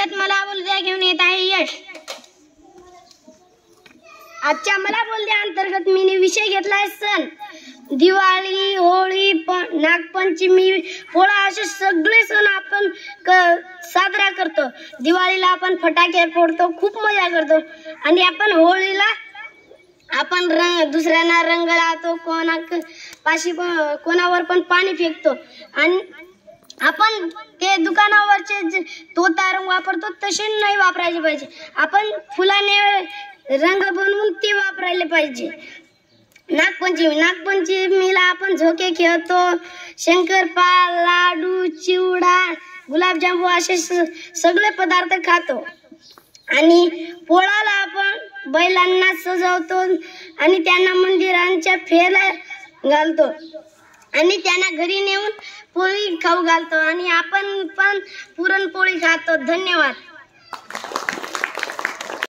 अंतर्गत मला बोलद्या घेऊन येत आहे यश. आजच्या मला बोलद्या अंतर्गत मी विषय घेतलाय सण. दिवाळी, होळी, नागपंचमी, पोळा असे सगळे सण आपण साजरा करतो. दिवाळीला आपण फटाके फोडतो, खूप मजा करतो. आणि आपण होळीला आपण दुसऱ्यांना रंग लावतो, कोणावर पण पाणी फेकतो. आणि आपण ते दुकानावरचे तोता रंग वापरतो तसे नाही वापरायचे पाहिजे. आपण फुलाने रंग बनवून ते वापरायला पाहिजे. नागपंचमीला आपण झोके खेळतो, शंकरपाळ, लाडू, चिवडा, गुलाबजामू असे सगळे पदार्थ खातो. आणि पोळाला आपण बैलांना सजवतो आणि त्यांना मंदिरांच्या फेऱ्या घालतो आणि त्यांना घरी नेऊन पोळी खाऊ घालतो. आणि आपण पण पुरणपोळी खातो. धन्यवाद.